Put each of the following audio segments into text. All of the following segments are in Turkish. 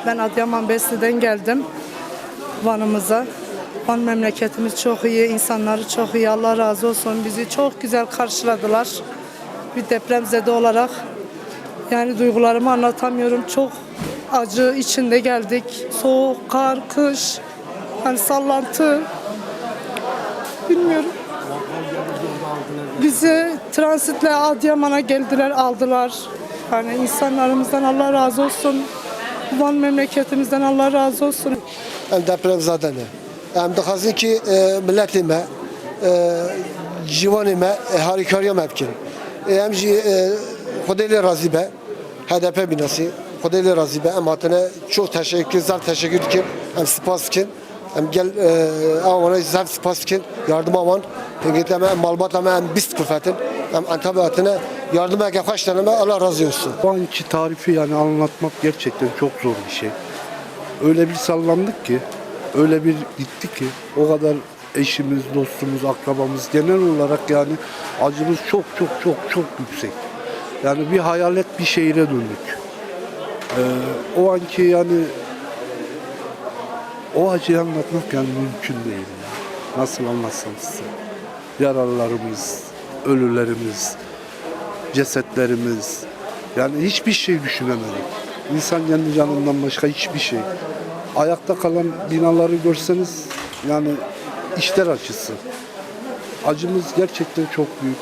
Ben Adıyaman Besli'den geldim Van'ımıza. Van memleketimiz çok iyi, insanları çok iyi. Allah razı olsun. Bizi çok güzel karşıladılar. Bir depremzede olarak. Yani duygularımı anlatamıyorum. Çok acı içinde geldik. Soğuk, kar, kış, hani sallantı. Bilmiyorum. Bizi transitle Adıyaman'a geldiler, aldılar. Hani insanlarımızdan Allah razı olsun. Van memleketimizden Allah razı olsun. Hem depremzadene. Hem dixwazin ki milletê me, ciwanê me harîkariya me bikin. Em jî Xwedê lê razî be, HDP binasî, Xwedê lê razî be. Em hatine çok teşekkür, zer teşekkür dikin. Em spas dikin. Em gel wana zer spas dikin. Yardıma wan. Pengît me malbata me em bîst kufetin. Em Antep'e hatine yardıma xweş tane me Allah razı olsun. O anki tarifi yani anlatmak gerçekten çok zor bir şey. Öyle bir sallandık ki, öyle bir gitti ki o kadar eşimiz, dostumuz, akrabamız genel olarak yani acımız çok yüksek. Yani bir hayalet bir şehire döndük. O anki yani o acıyı anlatmak yani mümkün değil. Yani. Nasıl anlatsam size? Yaralılarımız, ölülerimiz, cesetlerimiz yani hiçbir şey düşünemedik. İnsan kendi canından başka hiçbir şey. Ayakta kalan binaları görseniz yani işler acısı. Acımız gerçekten çok büyük.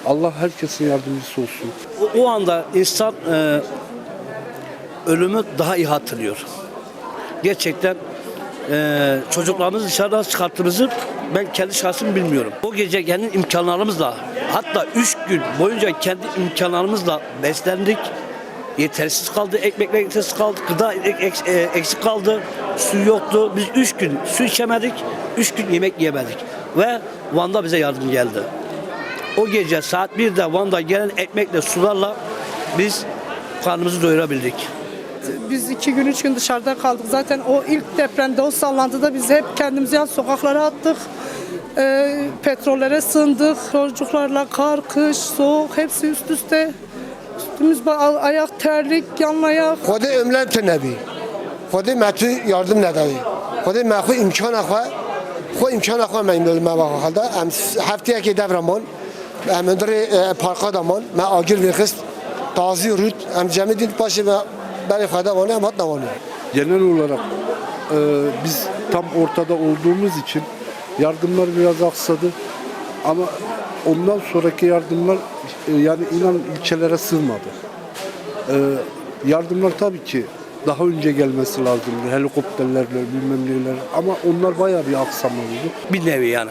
Allah herkesin yardımcısı olsun. O anda insan ölümü daha iyi hatırlıyor. Gerçekten çocuklarımızı dışarıdan çıkarttığımızı ben kendi şahsım bilmiyorum. O gece kendi imkanlarımızla hatta 3 gün boyunca kendi imkanlarımızla beslendik. Yetersiz kaldı, ekmekler yetersiz kaldı, gıda eksik kaldı, su yoktu. Biz 3 gün su içemedik, 3 gün yemek yiyemedik. Ve Van'da bize yardım geldi. O gece saat 1'de Van'da gelen ekmekle sularla biz karnımızı doyurabildik. Biz 2 gün 3 gün dışarıda kaldık. Zaten o ilk depremde, o sallantıda biz hep kendimizi sokaklara attık. Petrollere sığındık. Çocuklarla kar, kış, soğuk hepsi üst üste. Üstümüz ayak terlik, yanlayak. Xwedê ömrem te nebî. Xwedê me tu yardım nedaye. Xwedê me xwe imkana imkana xwe me me halda. Em hefteyekê devreman. Em hundirê parka daman. Me agir vêxist. Tazî rût. Em cemî din paşê me berê xwe de wane em hat newanê. Genel olarak biz tam ortada olduğumuz için yardımlar biraz aksadı. Ama ondan sonraki yardımlar yani inan ilçelere sığmadı. Yardımlar tabii ki daha önce gelmesi lazımdı. Helikopterlerle bilmem neler ama onlar bayağı bir aksama oldu. Bir nevi yani.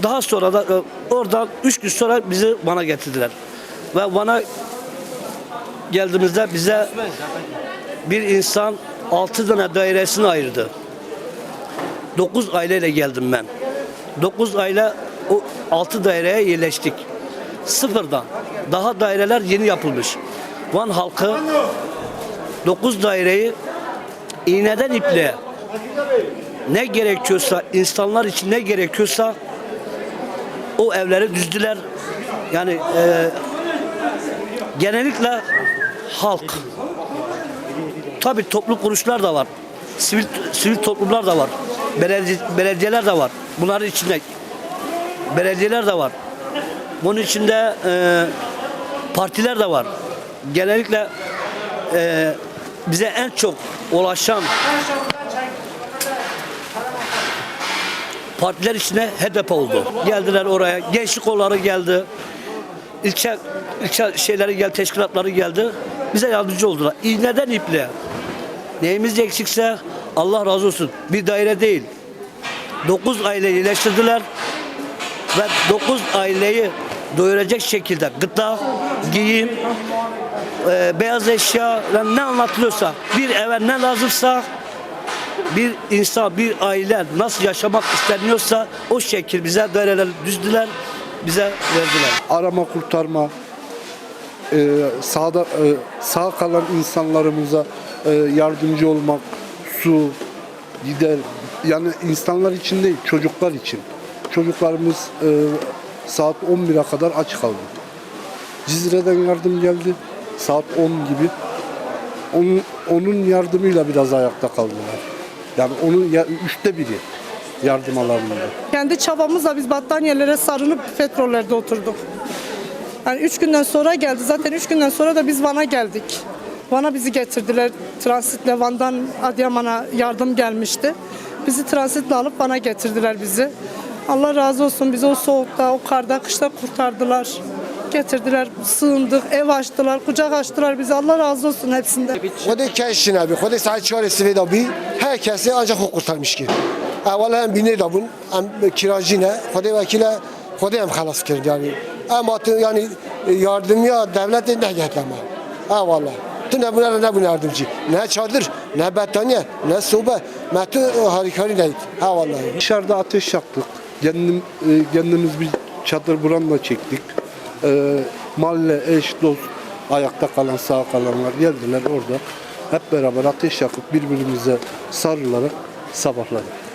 Daha sonra da oradan 3 gün sonra bizi Van'a getirdiler. Ve Van'a geldiğimizde bize bir insan 6 tane dairesini ayırdı. 9 aileyle geldim ben. 9 aile o 6 daireye yerleştik. Sıfırdan. Daha daireler yeni yapılmış. Van halkı 9 daireyi iğneden ipliğe ne gerekiyorsa, insanlar için ne gerekiyorsa o evleri düzdüler. Yani genellikle halk. Tabii toplu kuruluşlar da var. Sivil toplumlar da var. Belediyeler de var. Bunların içinde belediyeler de var. Bunun içinde partiler de var. Genellikle bize en çok ulaşan partiler içine HDP oldu. Geldiler oraya. Gençlik kolları geldi. İlçe şeyleri geldi, teşkilatları geldi. Bize yardımcı oldular. İğneden iple. Neyimiz eksikse Allah razı olsun. Bir daire değil. 9 aile iyileştirdiler ve 9 aileyi doyuracak şekilde gıda, giyim, beyaz eşya, ne anlatılıyorsa, bir eve ne lazımsa, bir insan, bir aile nasıl yaşamak isteniyorsa o şekil bize daireler düzdüler, bize verdiler. Arama kurtarma, sağ kalan insanlarımıza yardımcı olmak, su, gider. Yani insanlar için değil, çocuklar için. Çocuklarımız saat 11'e kadar aç kaldı. Cizre'den yardım geldi. Saat 10 gibi. onun yardımıyla biraz ayakta kaldılar. Yani onun 3'te biri yardım alanında. Kendi çabamızla biz battaniyelere sarınıp petrollerde oturduk. Yani 3 günden sonra geldi. Zaten 3 günden sonra da biz Van'a geldik. Van'a bizi getirdiler. Transitle Van'dan Adıyaman'a yardım gelmişti. Bizi transitle alıp Van'a getirdiler bizi. Allah razı olsun, bizi o soğukta, o karda, kışta kurtardılar. Getirdiler, sığındık, ev açtılar, kucak açtılar bizi. Allah razı olsun hepsinden. Xwedê keşin abi, Xwedê saat 4 sivê da bî, her kesê ancak o kurtarmış ki. Evvela em binê da bûn, em kiracî ne, Xwedê vekîle, Xwedê em xelas kirin yani. Em hatin yani yardımya devletê neget ama. Eyvallah. Tu nebûne nebûne yardımcı. Ne çadır, ne battaniye, ne soba, me tu harikari neydi. Eyvallah. Dışarıda ateş yaktık. Kendimiz bir çadır buranla çektik. Mahalle, eş, dost, ayakta kalan, sağ kalanlar geldiler orada. Hep beraber ateş yakıp birbirimize sarılarak sabahladık.